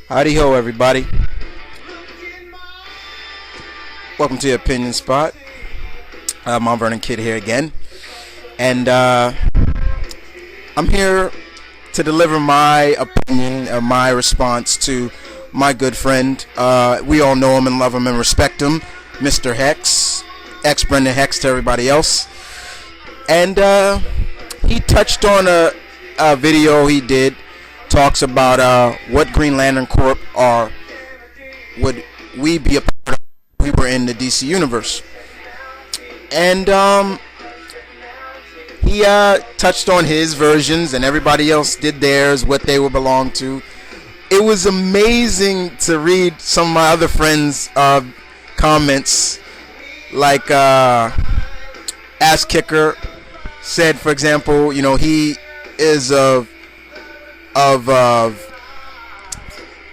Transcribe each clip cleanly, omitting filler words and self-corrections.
Howdy ho, everybody. Welcome to the Opinion Spot. I'm Vernon Kidd here again. And I'm here to deliver my opinion, my response to my good friend. We all know him and love him and respect him, Mr.Hexx, ex-Brendan-Hexx to everybody else. And he touched on a video he did. Talks about what Green Lantern Corp would we be a part of if we were in the DC universe. And he touched on his versions, and everybody else did theirs, what they would belong to. It was amazing to read some of my other friends' comments, like Ass Kicker said, for example, he is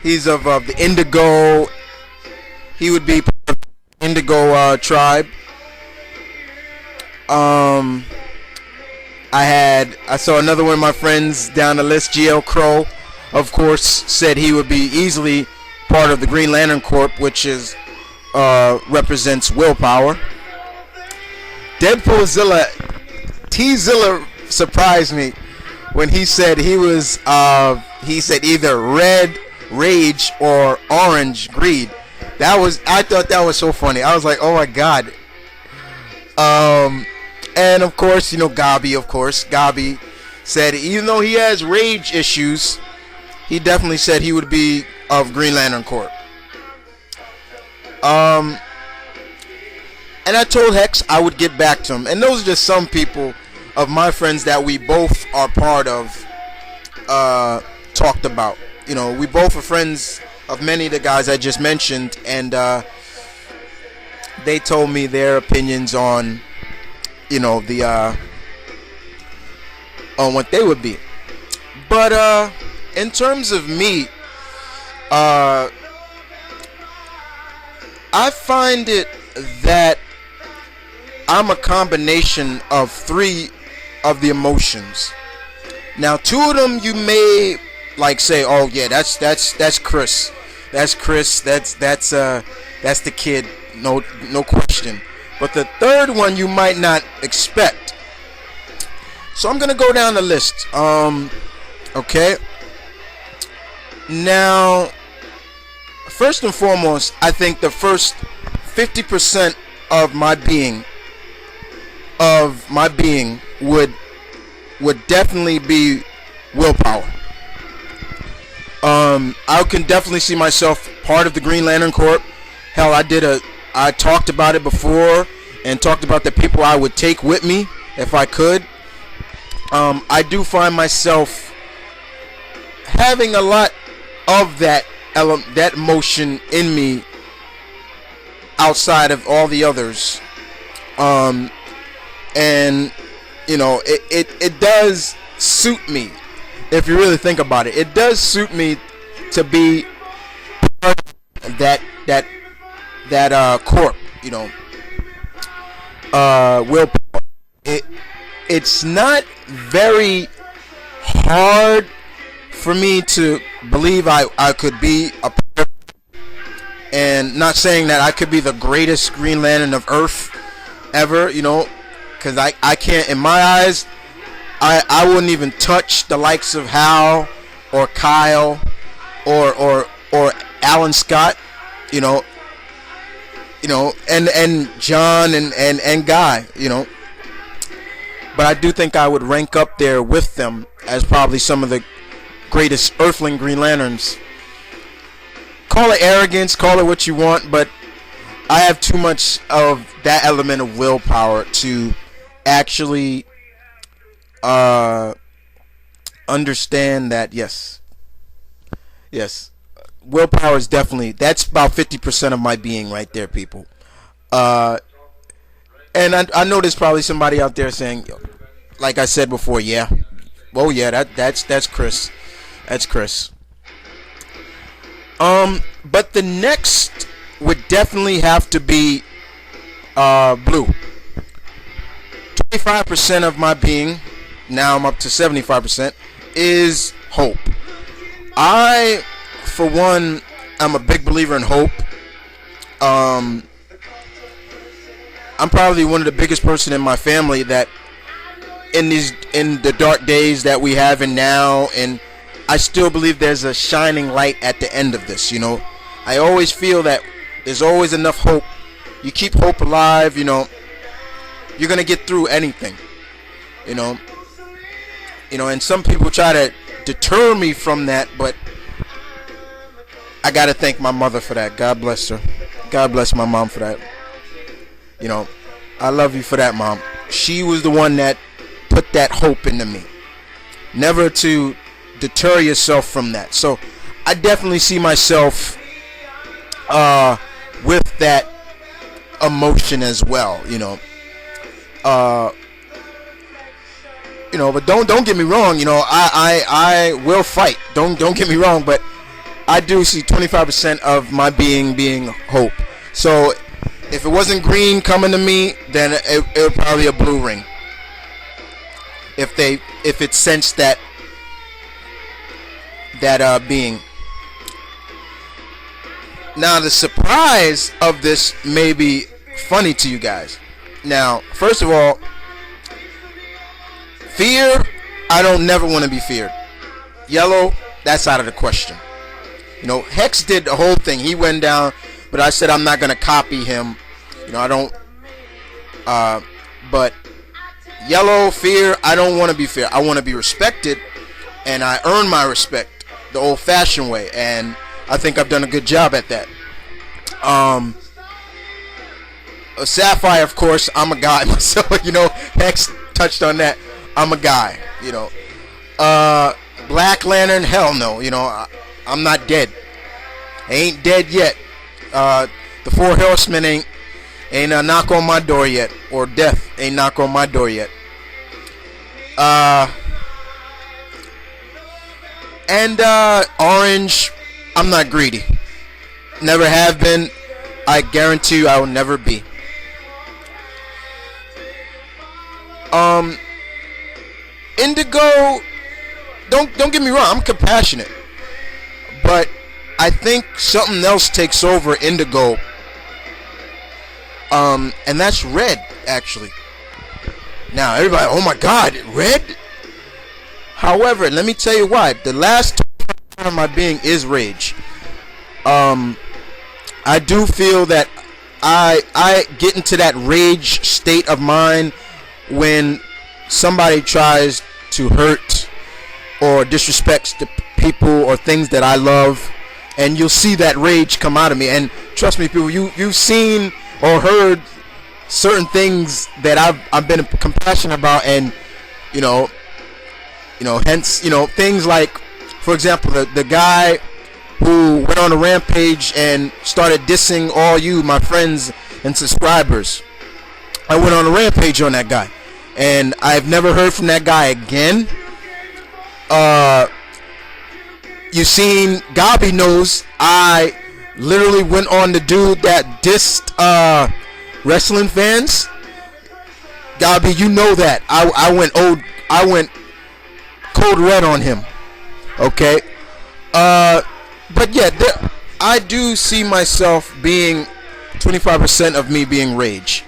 he's of the Indigo. He would be part of the Indigo tribe. I saw another one of my friends down the list, GL Crow, of course, said he would be easily part of the Green Lantern Corp, which is represents willpower. Deadpoolzilla, T-Zilla surprised me when he said he was either red rage or orange greed. I thought that was so funny. I was like, oh my god. And of course, Gabi said even though he has rage issues, he definitely said he would be of Green Lantern Corp. And I told Hex I would get back to him. And those are just some people of my friends that we both are part of talked about. We both are friends of many of the guys I just mentioned, and they told me their opinions on on what they would be. But in terms of me, I find it that I'm a combination of three of the emotions. Now, two of them you may say, oh yeah, that's Chris. That's Chris. That's the kid. No question. But the third one you might not expect. So I'm gonna go down the list. Okay. Now, first and foremost, I think the first 50% of my being would definitely be willpower. I can definitely see myself part of the Green Lantern Corp. Hell, I talked about it before and talked about the people I would take with me if I could. I do find myself having a lot of that emotion in me outside of all the others. And it does suit me. If you really think about it, it does suit me to be part of that corp. Willpower. It's not very hard for me to believe I could be a part, and not saying that I could be the greatest Green Lantern of Earth ever, because I can't, in my eyes, I wouldn't even touch the likes of Hal or Kyle or Alan Scott, and John and Guy, But I do think I would rank up there with them as probably some of the greatest Earthling Green Lanterns. Call it arrogance, call it what you want, but I have too much of that element of willpower to actually understand that yes, willpower is definitely, that's about 50% of my being right there, people. And I know there's probably somebody out there saying, like I said before, that's Chris. That's Chris. But the next would definitely have to be blue. 25% of my being, now I'm up to 75%, is hope. for one, I'm a big believer in hope. Um, I'm probably one of the biggest person in my family that in the dark days that we have in now, and I still believe there's a shining light at the end of this. I always feel that there's always enough hope. You keep hope alive. You're gonna get through anything. You know. And some people try to deter me from that, but I gotta thank my mother for that. God bless her. God bless my mom for that. I love you for that, Mom. She was the one that put that hope into me. Never to deter yourself from that. So I definitely see myself with that emotion as well. But don't get me wrong. I will fight. Don't get me wrong, but I do see 25% of my being hope. So if it wasn't green coming to me, then it would probably a blue ring. If it sensed that being. Now the surprise of this may be funny to you guys. Now, first of all, fear, I don't never want to be feared. Yellow, that's out of the question. Hex did the whole thing. He went down, but I said I'm not going to copy him. I don't. But yellow, fear, I don't want to be feared. I want to be respected, and I earn my respect the old-fashioned way, and I think I've done a good job at that. A sapphire, of course, I'm a guy myself. Hex touched on that. I'm a guy. Black Lantern, hell no. I'm not dead. I ain't dead yet. The Four Horsemen ain't a knock on my door yet, or death ain't knock on my door yet. And orange, I'm not greedy. Never have been. I guarantee you I will never be. Indigo, don't get me wrong, I'm compassionate. But I think something else takes over indigo. And that's red, actually. Now, everybody, oh my God, red? However, let me tell you why. The last part of my being is rage. I do feel that I get into that rage state of mind when somebody tries to hurt or disrespects the people or things that I love, and you'll see that rage come out of me. And trust me, people, you've seen or heard certain things that I've been compassionate about, and hence things like, for example, the guy who went on a rampage and started dissing all you, my friends and subscribers. I went on a rampage on that guy, and I've never heard from that guy again. You seen, Gabi knows, I literally went on the dude that dissed wrestling fans. Gabi, you know that. I went cold red on him. Okay? But yeah, I do see myself being 25% of me being rage.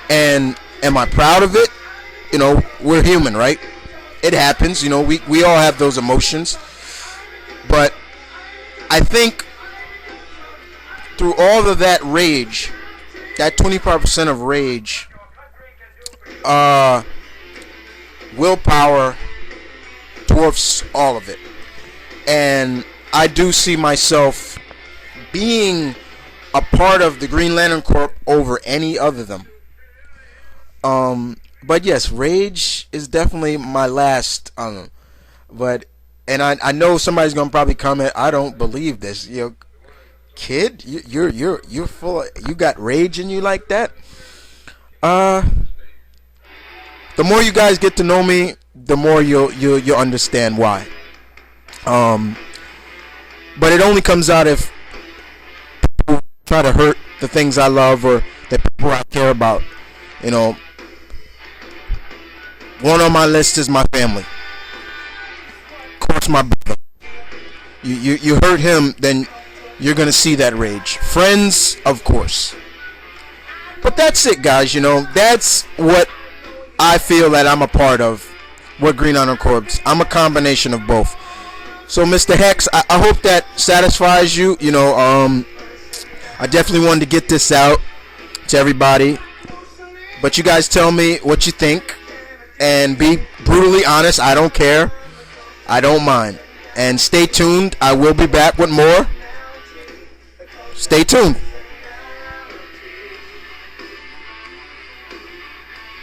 And am I proud of it? We're human, right? It happens. We all have those emotions. But I think through all of that rage, that 25% of rage, willpower dwarfs all of it. And I do see myself being a part of the Green Lantern Corp over any other them. But yes, rage is definitely my last. And I know somebody's gonna probably comment, I don't believe this. Kid, you're full. You got rage in you like that. The more you guys get to know me, the more you'll understand why. But it only comes out if people try to hurt the things I love or the people I care about. One on my list is my family. Of course, my brother. You hurt him, then you're gonna see that rage. Friends, of course. But that's it, guys. That's what I feel that I'm a part of. What Green Honor Corp. I'm a combination of both. So, Mr. Hexx, I hope that satisfies you. I definitely wanted to get this out to everybody. But you guys tell me what you think. And be brutally honest. I don't care. I don't mind. And stay tuned. I will be back with more. Stay tuned.